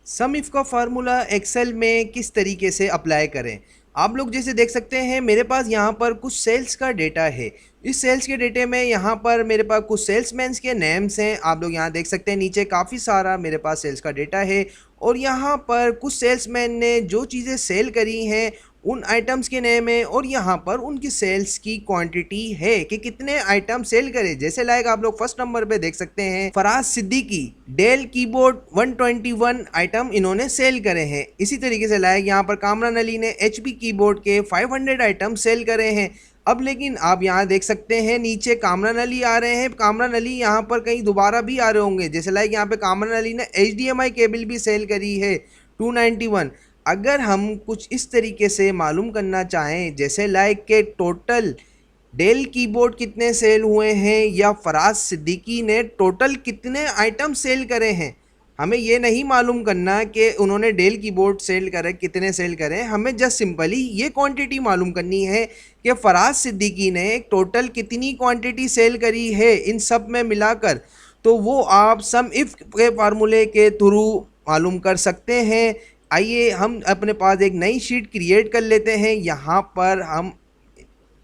सम if का formula Excel में किस तरीके से अप्लाई करें। आप लोग जैसे देख सकते हैं मेरे पास यहाँ पर कुछ सेल्स का डेटा है। इस सेल्स के डेटे में यहाँ पर मेरे पास कुछ सेल्समैन्स के नेम्स हैं। आप लोग यहाँ देख सकते हैं नीचे काफ़ी सारा मेरे पास सेल्स का डेटा है और यहाँ पर कुछ सेल्समैन ने जो चीज़ें सेल करी हैं उन आइटम्स के नेम है और यहाँ पर उनकी सेल्स की क्वांटिटी है कि कितने आइटम सेल करे। जैसे लाइक आप लोग फर्स्ट नंबर पे देख सकते हैं Faraz Siddiqui Dell keyboard 121 item इन्होंने सेल करे हैं। इसी तरीके से लाइक यहाँ पर कामरान अली ने एचपी कीबोर्ड के 500 आइटम सेल करे हैं। अब लेकिन आप यहाँ देख सकते हैं नीचे कामरान अली आ रहे हैं। कामरान अली यहाँ पर कहीं दोबारा भी आ रहे होंगे। जैसे लाइक यहाँ पे कामरान अली ने HDMI केबल भी सेल करी है 291। अगर हम कुछ इस तरीके से मालूम करना चाहें जैसे लाइक के टोटल डेल कीबोर्ड कितने सेल हुए हैं या फराज सिद्दीकी ने टोटल कितने आइटम सेल करे हैं, हमें ये नहीं मालूम करना कि उन्होंने डेल कीबोर्ड सेल करे कितने सेल करे। हमें जस्ट सिंपली ये क्वांटिटी मालूम करनी है कि फराज सिद्दीकी ने टोटल कितनी क्वांटिटी सेल करी है इन सब में मिलाकर। तो वो आप सम इफ के फार्मूले के थ्रू मालूम कर सकते हैं। आइए हम अपने पास एक नई शीट क्रिएट कर लेते हैं। यहाँ पर हम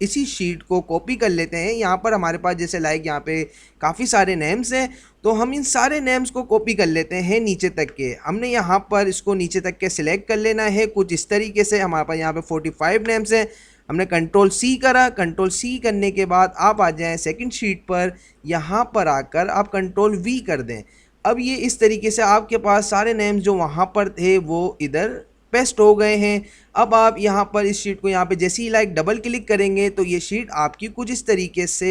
इसी शीट को कॉपी कर लेते हैं। यहाँ पर हमारे पास जैसे लाइक यहाँ पे काफ़ी सारे नेम्स हैं तो हम इन सारे नेम्स को कॉपी कर लेते हैं नीचे तक के। हमने यहाँ पर इसको नीचे तक के सिलेक्ट कर लेना है कुछ इस तरीके से। हमारे पास यहाँ पे 45 नेम्स हैं। हमने कंट्रोल C करा। कंट्रोल C करने के बाद आप आ जाएँ सेकंड शीट पर। यहाँ पर आकर आप कंट्रोल V कर दें। अब ये इस तरीके से आपके पास सारे नेम्स जो वहाँ पर थे वो इधर पेस्ट हो गए हैं। अब आप यहाँ पर इस शीट को यहाँ पे जैसे ही लाइक डबल क्लिक करेंगे तो ये शीट आपकी कुछ इस तरीके से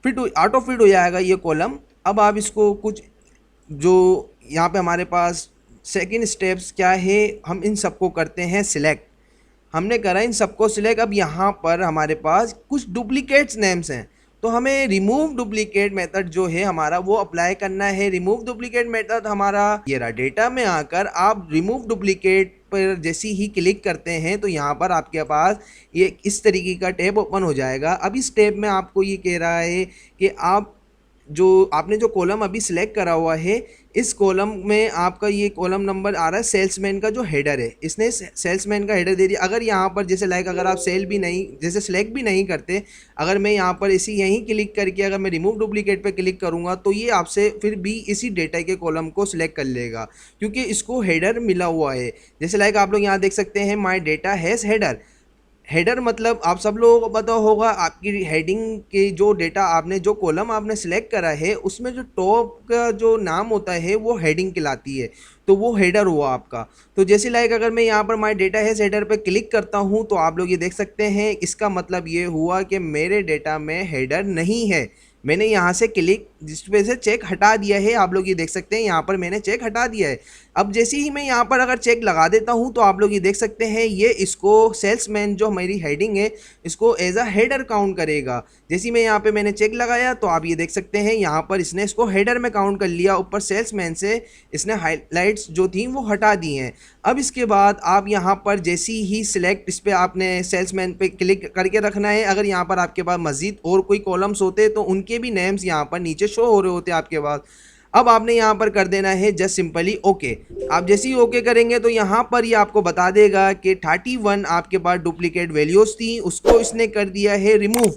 ऑटो फिट हो जाएगा ये कॉलम। अब आप इसको कुछ जो यहाँ पे हमारे पास सेकंड स्टेप्स क्या है, हम इन सबको करते हैं सिलेक्ट। हमने करा इन सबको सिलेक्ट। अब यहाँ पर हमारे पास कुछ डुप्लीकेट्स नेम्स हैं तो हमें रिमूव डुप्लीकेट मेथड जो है हमारा वो अप्लाई करना है। रिमूव डुप्लीकेट मेथड हमारा ये रहा। डेटा में आकर आप रिमूव डुप्लीकेट पर जैसे ही क्लिक करते हैं तो यहाँ पर आपके पास ये इस तरीके का टैब ओपन हो जाएगा। अब इस टैब में आपको ये कह रहा है कि आप जो आपने जो कॉलम अभी सिलेक्ट करा हुआ है इस कॉलम में आपका ये कॉलम नंबर आ रहा है सेल्समैन का जो हेडर है। इसने सेल्समैन का हेडर दे दिया। अगर यहाँ पर जैसे लाइक अगर आप सेल भी नहीं जैसे सिलेक्ट भी नहीं करते, अगर मैं यहाँ पर इसी यहीं क्लिक करके अगर मैं रिमूव डुप्लीकेट पे क्लिक करूँगा तो ये आपसे फिर भी इसी डेटा के कॉलम को सिलेक्ट कर लेगा क्योंकि इसको हेडर मिला हुआ है। जैसे लाइक आप लोग यहाँ देख सकते हैं my data has header. Header मतलब आप सब लोगों को पता होगा आपकी हेडिंग के जो डेटा आपने जो कॉलम आपने सेलेक्ट करा है उसमें जो टॉप का जो नाम होता है वो हेडिंग कहलाती है। तो वो हेडर हुआ आपका। तो जैसे लाइक अगर मैं यहाँ पर माय डेटा है हेडर पे क्लिक करता हूँ तो आप लोग ये देख सकते हैं इसका मतलब ये हुआ कि मेरे डेटा में हेडर नहीं है। मैंने यहाँ से क्लिक जिस पे से चेक हटा दिया है। आप लोग ये देख सकते हैं यहाँ पर मैंने चेक हटा दिया है। अब जैसे ही मैं यहाँ पर अगर चेक लगा देता हूँ तो आप लोग ये देख सकते हैं ये इसको सेल्समैन जो हमारी हेडिंग है इसको एज अ हेडर काउंट करेगा। जैसे मैं यहाँ पे मैंने चेक लगाया तो आप ये देख सकते हैं यहाँ पर इसने इसको हेडर में काउंट कर लिया। ऊपर सेल्समैन से इसने हाईलाइट्स जो थी वो हटा दी हैं। अब इसके बाद आप यहाँ पर जैसी ही सिलेक्ट इस पर आपने सेल्समैन पे क्लिक करके रखना है। अगर यहाँ पर आपके पास मज़ीद और कोई कॉलम्स होते तो उनके भी नेम्स यहाँ पर नीचे शो हो रहे होते आपके पास। अब आपने यहाँ पर कर देना है जस्ट सिंपली ओके। आप जैसे ही ओके करेंगे तो यहाँ पर ये आपको बता देगा कि 31 आपके पास डुप्लीकेट वैल्यूज़ थी उसको इसने कर दिया है रिमूव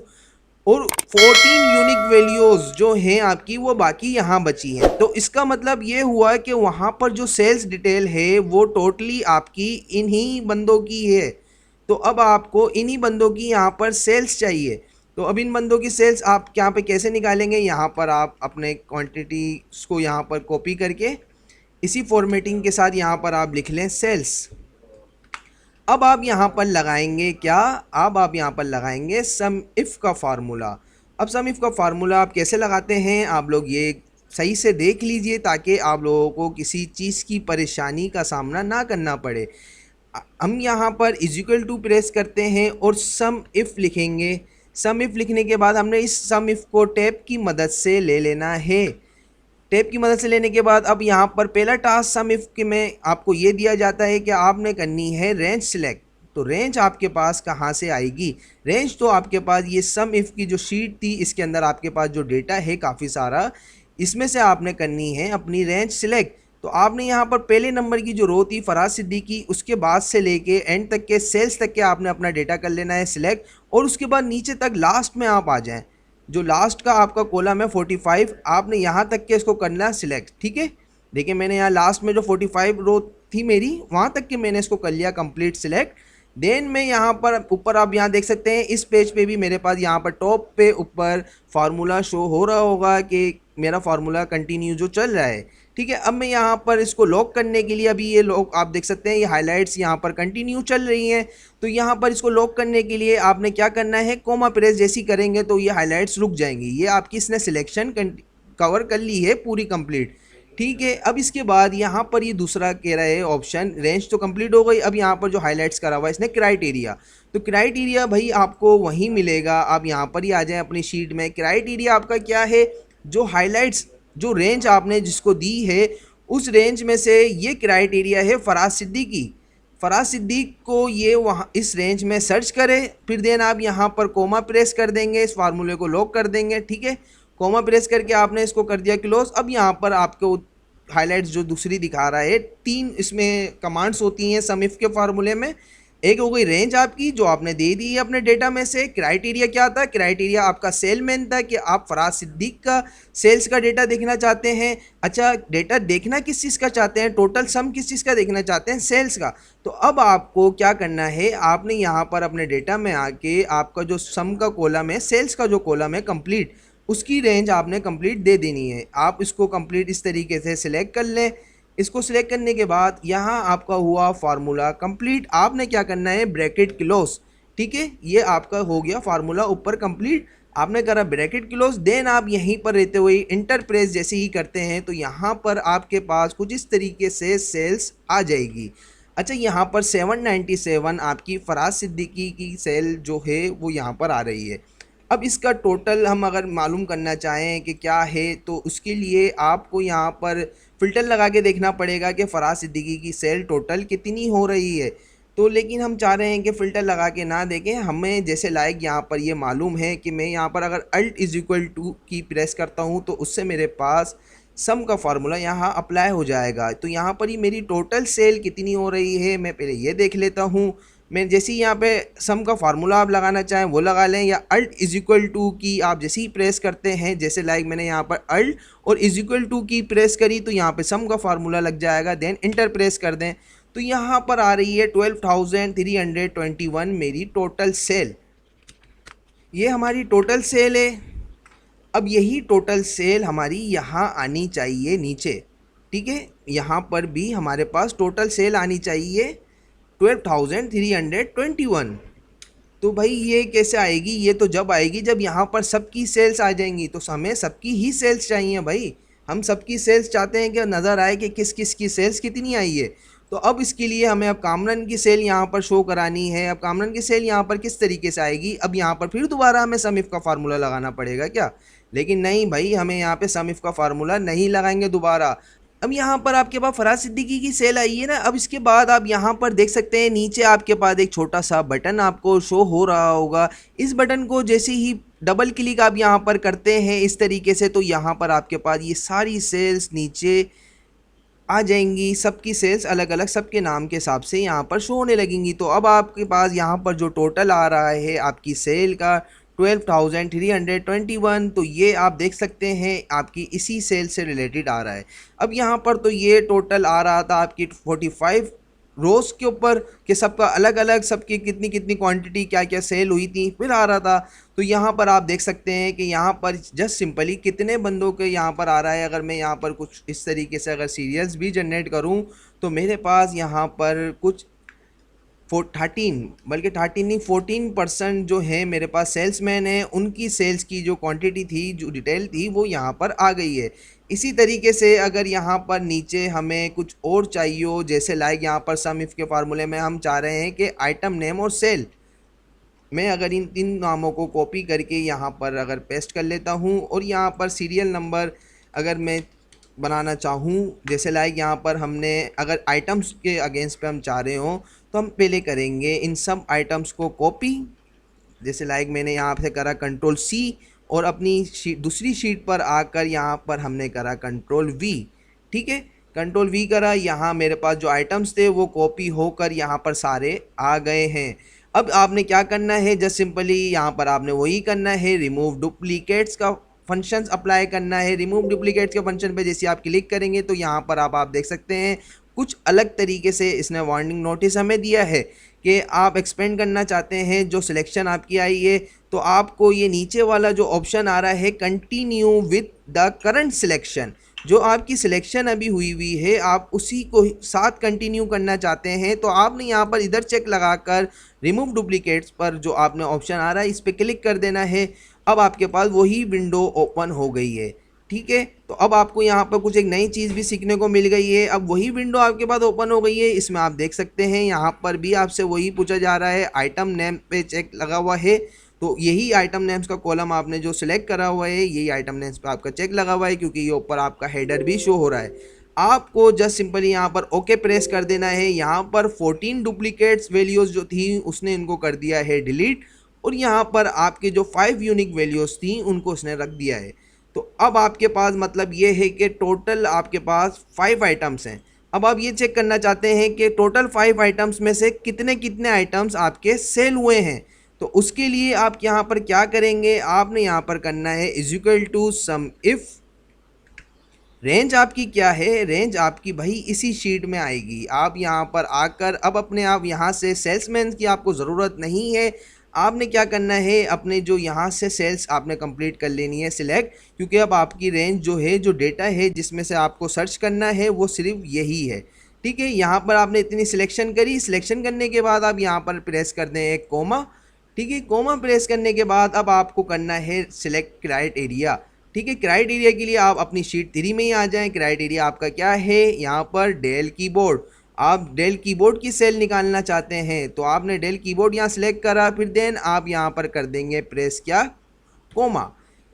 और 14 यूनिक वैल्यूज़ जो हैं आपकी वो बाकी यहाँ बची हैं। तो इसका मतलब ये हुआ कि वहाँ पर जो सेल्स डिटेल है वो टोटली आपकी इन्हीं बंदों की है। तो अब आपको इन्हीं बंदों की यहाँ पर सेल्स चाहिए। तो अब इन बंदों की सेल्स आप यहाँ पे कैसे निकालेंगे, यहाँ पर आप अपने क्वांटिटी को यहाँ पर कॉपी करके इसी फॉर्मेटिंग के साथ यहाँ पर आप लिख लें सेल्स। अब आप यहाँ पर लगाएंगे क्या, अब आप यहाँ पर लगाएंगे सम इफ़ का फार्मूला। अब सम इफ़ का फार्मूला आप कैसे लगाते हैं आप लोग ये सही से देख लीजिए ताकि आप लोगों को किसी चीज़ की परेशानी का सामना ना करना पड़े। हम यहाँ पर इज इक्वल टू प्रेस करते हैं और सम इफ़ लिखेंगे। सम इफ़ लिखने के बाद हमने इस सम इफ़ को टैब की मदद से ले लेना है। टैब की मदद से लेने के बाद अब यहाँ पर पहला टास्क सम इफ़ के में आपको ये दिया जाता है कि आपने करनी है रेंज सिलेक्ट। तो रेंज आपके पास कहाँ से आएगी, रेंज तो आपके पास ये सम इफ़ की जो शीट थी इसके अंदर आपके पास जो डेटा है काफ़ी सारा, इसमें से आपने करनी है अपनी रेंज सिलेक्ट। तो आपने यहाँ पर पहले नंबर की जो रो थी फराज सिद्दीकी, उसके बाद से लेके एंड तक के सेल्स तक के आपने अपना डेटा कर लेना है सिलेक्ट, और उसके बाद नीचे तक लास्ट में आप आ जाएं। जो लास्ट का आपका कॉलम है 45, आपने यहाँ तक के इसको करना है सिलेक्ट। ठीक है, देखिए मैंने यहाँ लास्ट में जो 45 रो थी मेरी, वहाँ तक के मैंने इसको कर लिया कंप्लीट सिलेक्ट। देन मैं यहाँ पर ऊपर आप यहाँ देख सकते हैं, इस पेज पे भी मेरे पास यहाँ पर टॉप पे ऊपर फार्मूला शो हो रहा होगा कि मेरा फार्मूला कंटिन्यू जो चल रहा है। ठीक है, अब मैं यहाँ पर इसको लॉक करने के लिए, अभी ये लॉक आप देख सकते हैं, ये हाइलाइट्स यहाँ पर कंटिन्यू चल रही हैं। तो यहाँ पर इसको लॉक करने के लिए आपने क्या करना है, कोमा प्रेस जैसी करेंगे तो ये हाइलाइट्स रुक जाएंगी। ये आपकी इसने सिलेक्शन कवर कर ली है पूरी कंप्लीट। ठीक है, अब इसके बाद यहाँ पर ये दूसरा कह रहा है ऑप्शन, रेंज तो कंप्लीट हो गई। अब यहाँ पर जो हाइलाइट्स करा हुआ है इसने क्राइटेरिया, तो क्राइटेरिया भाई आपको वहीं मिलेगा। आप यहाँ पर ही आ जाएं अपनी शीट में। क्राइटेरिया आपका क्या है, जो हाइलाइट्स जो रेंज आपने जिसको दी है उस रेंज में से ये क्राइटेरिया है फराज सिद्दीकी। फराज सिद्दीक को ये वहाँ इस रेंज में सर्च करें, फिर देन आप यहाँ पर कोमा प्रेस कर देंगे, इस फार्मूले को लॉक कर देंगे। ठीक है, कोमा प्रेस करके आपने इसको कर दिया क्लोज। अब यहाँ पर आपको हाइलाइट्स जो दूसरी दिखा रहा है, 3 इसमें कमांड्स होती हैं सम इफ के फार्मूले में। एक हो गई रेंज आपकी जो आपने दे दी है अपने डेटा में से। क्राइटेरिया क्या था, क्राइटेरिया आपका सेलमैन था कि आप फराज सिद्दीक का सेल्स का डेटा देखना चाहते हैं। अच्छा, डेटा देखना किस चीज़ का चाहते हैं, टोटल सम किस चीज़ का देखना चाहते हैं, सेल्स का। तो अब आपको क्या करना है, आपने यहाँ पर अपने डेटा में आके आपका जो सम का कॉलम है, सेल्स का जो कॉलम है कंप्लीट, उसकी रेंज आपने कंप्लीट दे देनी है। आप इसको कंप्लीट इस तरीके से सिलेक्ट कर लें। इसको सिलेक्ट करने के बाद यहाँ आपका हुआ फार्मूला कंप्लीट। आपने क्या करना है, ब्रैकेट क्लोज। ठीक है, ये आपका हो गया फार्मूला ऊपर कंप्लीट, आपने करा ब्रैकेट क्लोज। देन आप यहीं पर रहते हुए इंटर प्रेस जैसे ही करते हैं तो यहाँ पर आपके पास कुछ इस तरीके से सेल्स आ जाएगी। अच्छा, यहाँ पर 797 आपकी फराज सिद्दीकी की सेल जो है वो यहाँ पर आ रही है। अब इसका टोटल हम अगर मालूम करना चाहें कि क्या है, तो उसके लिए आपको यहाँ पर फ़िल्टर लगा के देखना पड़ेगा कि फ़राज सिद्दीकी की सेल टोटल कितनी हो रही है। तो लेकिन हम चाह रहे हैं कि फ़िल्टर लगा के ना देखें, हमें जैसे लाइक यहाँ पर ये मालूम है कि मैं यहाँ पर अगर अल्ट इज़ इक्वल टू की प्रेस करता हूँ तो उससे मेरे पास सम का फार्मूला यहाँ अप्लाई हो जाएगा। तो यहाँ पर ही मेरी टोटल सेल कितनी हो रही है मैं पहले ये देख लेता हूँ। मैं जैसे ही यहाँ पे सम का फार्मूला आप लगाना चाहें वो लगा लें, या अल्ट इज इक्वल टू की आप जैसे ही प्रेस करते हैं, जैसे लाइक मैंने यहाँ पर अल्ट और इज इक्वल टू की प्रेस करी तो यहाँ पे सम का फार्मूला लग जाएगा। देन इंटर प्रेस कर दें तो यहाँ पर आ रही है 12,321 मेरी टोटल सेल। ये हमारी टोटल सेल है। अब यही टोटल सेल हमारी यहाँ आनी चाहिए नीचे। ठीक है, यहाँ पर भी हमारे पास टोटल सेल आनी चाहिए 12,321। तो भाई ये कैसे आएगी, ये तो जब आएगी जब यहाँ पर सबकी सेल्स आ जाएंगी। तो हमें सबकी ही सेल्स चाहिए भाई, हम सबकी सेल्स चाहते हैं कि नज़र आए कि किस किस की सेल्स कितनी आई है। तो अब इसके लिए हमें अब कामरान की सेल यहाँ पर शो करानी है। अब कामरान की सेल यहाँ पर किस तरीके से आएगी, अब यहाँ पर फिर दोबारा हमें सम इफ का फार्मूला लगाना पड़ेगा क्या, लेकिन नहीं भाई, हमें यहाँ पे सम इफ का फार्मूला नहीं लगाएंगे दोबारा। अब यहाँ पर आपके पास फराज सिद्दीकी की सेल आई है ना। अब इसके बाद आप यहाँ पर देख सकते हैं नीचे आपके पास एक छोटा सा बटन आपको शो हो रहा होगा। इस बटन को जैसे ही डबल क्लिक आप यहाँ पर करते हैं इस तरीके से, तो यहाँ पर आपके पास ये सारी सेल्स नीचे आ जाएंगी। सबकी सेल्स अलग अलग सबके नाम के हिसाब से यहाँ पर शो होने लगेंगी। तो अब आपके पास यहाँ पर जो टोटल आ रहा है आपकी सेल का 12,321, तो ये आप देख सकते हैं आपकी इसी सेल से रिलेटेड आ रहा है। अब यहाँ पर तो ये टोटल आ रहा था आपकी 45 रोज़ के ऊपर कि सबका अलग अलग सबकी कितनी कितनी क्वांटिटी क्या क्या सेल हुई थी फिर आ रहा था। तो यहाँ पर आप देख सकते हैं कि यहाँ पर जस्ट सिंपली कितने बंदों के यहाँ पर आ रहा है। अगर मैं यहाँ पर कुछ इस तरीके से अगर सीरियल्स भी जनरेट करूँ तो मेरे पास यहाँ पर कुछ 13 बल्कि 13 नहीं 14% जो है मेरे पास सेल्समैन है, उनकी सेल्स की जो क्वांटिटी थी जो डिटेल थी वो यहाँ पर आ गई है। इसी तरीके से अगर यहाँ पर नीचे हमें कुछ और चाहिए हो, जैसे लाइक यहाँ पर सम इफ के फार्मूले में हम चाह रहे हैं कि आइटम नेम और सेल, मैं अगर इन 3 नामों को कॉपी करके यहाँ पर अगर पेस्ट कर लेता हूँ और यहाँ पर सीरियल नंबर अगर मैं बनाना चाहूँ, जैसे लाइक यहाँ पर हमने अगर आइटम्स के अगेंस्ट पे हम चाह रहे हो तो हम पहले करेंगे इन सब आइटम्स को कॉपी। जैसे लाइक मैंने यहाँ से करा कंट्रोल सी और अपनी दूसरी शीट पर आकर यहाँ पर हमने करा कंट्रोल वी। ठीक है, कंट्रोल वी करा, यहाँ मेरे पास जो आइटम्स थे वो कॉपी होकर यहाँ पर सारे आ गए हैं। अब आपने क्या करना है, जस्ट सिंपली यहाँ पर आपने वही करना है, रिमूव डुप्लीकेट्स का फंक्शंस अप्लाई करना है। रिमूव डुप्लीकेट्स के फंक्शन पे जैसे आप क्लिक करेंगे तो यहाँ पर आप देख सकते हैं कुछ अलग तरीके से इसने वार्निंग नोटिस हमें दिया है कि आप एक्सपेंड करना चाहते हैं जो सिलेक्शन आपकी आई है, तो आपको ये नीचे वाला जो ऑप्शन आ रहा है continue with the current selection, जो आपकी सिलेक्शन अभी हुई है आप उसी को साथ कंटिन्यू करना चाहते हैं, तो आपने यहाँ पर इधर चेक लगाकर रिमूव डुप्लीकेट्स पर जो आपने ऑप्शन आ रहा है इस पर क्लिक कर देना है। अब आपके पास वही विंडो ओपन हो गई है। ठीक है, तो अब आपको यहाँ पर कुछ एक नई चीज़ भी सीखने को मिल गई है। अब वही विंडो आपके पास ओपन हो गई है। इसमें आप देख सकते हैं यहाँ पर भी आपसे वही पूछा जा रहा है, आइटम नेम पे चेक लगा हुआ है, तो यही आइटम नेम्स का कॉलम आपने जो सिलेक्ट करा हुआ है यही आइटम नेम्स पे आपका चेक लगा हुआ है, क्योंकि ये ऊपर आपका हेडर भी शो हो रहा है। आपको जस्ट सिंपली यहाँ पर ओके प्रेस कर देना है। यहाँ पर 14 डुप्लीकेट्स वैल्यूज़ जो थी उसने इनको कर दिया है डिलीट, और यहाँ पर आपके जो 5 यूनिक वैल्यूज़ थी उनको उसने रख दिया है। तो अब आपके पास मतलब ये है कि टोटल आपके पास 5 आइटम्स हैं। अब आप ये चेक करना चाहते हैं कि टोटल 5 आइटम्स में से कितने कितने आइटम्स आपके सेल हुए हैं। तो उसके लिए आप यहाँ पर क्या करेंगे, आपने यहाँ पर करना है is equal to sum if range आपकी क्या है, रेंज आपकी भाई इसी शीट में आएगी। आप यहाँ पर आकर अब अपने आप यहाँ से सेल्समैन की आपको ज़रूरत नहीं है। आपने क्या करना है, अपने जो यहाँ से सेल्स आपने कंप्लीट कर लेनी है सिलेक्ट, क्योंकि अब आपकी रेंज जो है, जो डेटा है जिसमें से आपको सर्च करना है वो सिर्फ यही है। ठीक है, यहाँ पर आपने इतनी सिलेक्शन करी, सिलेक्शन करने के बाद आप यहाँ पर प्रेस कर दें एक कोमा। ठीक है, कोमा प्रेस करने के बाद अब आपको करना है सिलेक्ट क्राइटेरिया। ठीक है, क्राइटेरिया के लिए आप अपनी शीट 3 में ही आ जाएं। क्राइटेरिया आपका क्या है, यहाँ पर डेल कीबोर्ड, आप डेल कीबोर्ड की सेल निकालना चाहते हैं तो आपने डेल कीबोर्ड यहाँ सिलेक्ट करा, फिर देन आप यहाँ पर कर देंगे प्रेस क्या, कोमा।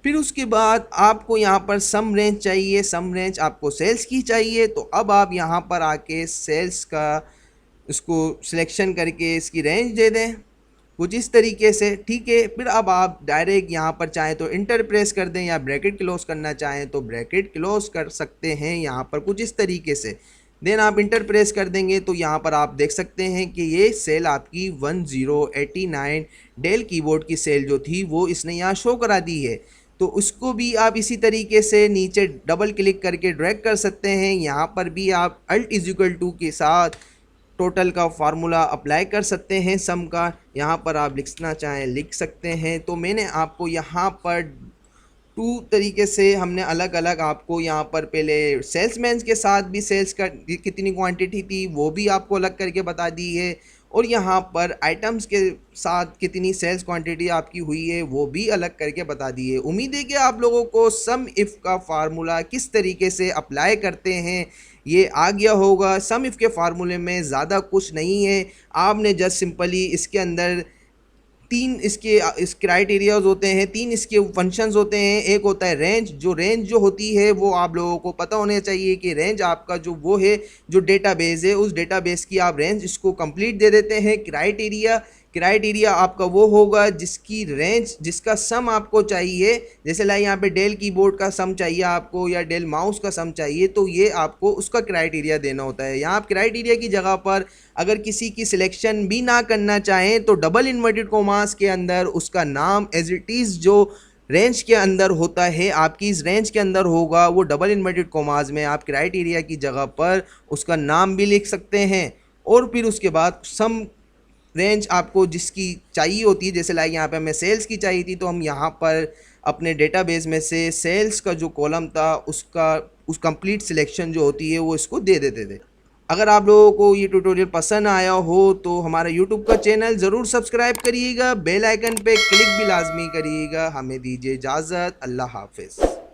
फिर उसके बाद आपको यहाँ पर सम रेंज चाहिए, सम रेंज आपको सेल्स की चाहिए, तो अब आप यहाँ पर आके सेल्स का इसको सिलेक्शन करके इसकी रेंज दे दें कुछ इस तरीके से। ठीक है, फिर अब आप डायरेक्ट यहाँ पर चाहें तो इंटर प्रेस कर दें या ब्रैकेट क्लोज करना चाहें तो ब्रैकेट क्लोज कर सकते हैं यहाँ पर कुछ इस तरीके से। देन आप इंटर प्रेस कर देंगे तो यहाँ पर आप देख सकते हैं कि ये सेल आपकी 1089 डेल कीबोर्ड की सेल जो थी वो इसने यहाँ शो करा दी है। तो उसको भी आप इसी तरीके से नीचे डबल क्लिक करके ड्रैग कर सकते हैं। यहाँ पर भी आप अल्ट इज इक्वल टू के साथ टोटल का फार्मूला अप्लाई कर सकते हैं, सम का यहाँ पर आप लिखना चाहें लिख सकते हैं। तो मैंने आपको यहाँ पर 2 तरीके से हमने अलग अलग आपको यहाँ पर पहले सेल्समैन के साथ भी सेल्स का कितनी क्वांटिटी थी वो भी आपको अलग करके बता दी है, और यहाँ पर आइटम्स के साथ कितनी सेल्स क्वांटिटी आपकी हुई है वो भी अलग करके बता दी है। उम्मीद है कि आप लोगों को सम इफ़ का फार्मूला किस तरीके से अप्लाई करते हैं ये आ गया होगा। सम इफ़ के फार्मूले में ज़्यादा कुछ नहीं है, आपने जस्ट सिंपली इसके अंदर 3 इस क्राइटेरियाज होते हैं, 3 इसके फंक्शंस होते हैं। एक होता है रेंज, जो रेंज जो होती है वो आप लोगों को पता होना चाहिए कि रेंज आपका जो वो है जो डेटाबेस है उस डेटाबेस की आप रेंज इसको कंप्लीट दे देते हैं। क्राइटेरिया आपका वो होगा जिसकी रेंज जिसका सम आपको चाहिए, जैसे लाइक यहाँ पे डेल कीबोर्ड का सम चाहिए आपको या डेल माउस का सम चाहिए, तो ये आपको उसका क्राइटेरिया देना होता है। यहाँ आप क्राइटेरिया की जगह पर अगर किसी की सिलेक्शन भी ना करना चाहें तो डबल इन्वर्टेड कोमास के अंदर उसका नाम एज इट इज़ जो रेंज के अंदर होता है आपकी इस रेंज के अंदर होगा, वो डबल इन्वर्टेड कोमास में आप क्राइटेरिया की जगह पर उसका नाम भी लिख सकते हैं। और फिर उसके बाद सम रेंज आपको जिसकी चाहिए होती है, जैसे लाइक यहाँ पे हमें सेल्स की चाहिए थी तो हम यहाँ पर अपने डेटाबेस में से सेल्स का जो कॉलम था उसका उस कंप्लीट सिलेक्शन जो होती है वो इसको दे देते थे। अगर आप लोगों को ये ट्यूटोरियल पसंद आया हो तो हमारा यूट्यूब का चैनल ज़रूर सब्सक्राइब करिएगा, बेल आइकन पे क्लिक भी लाजमी करिएगा। हमें दीजिए इजाज़त, अल्लाह हाफिज़।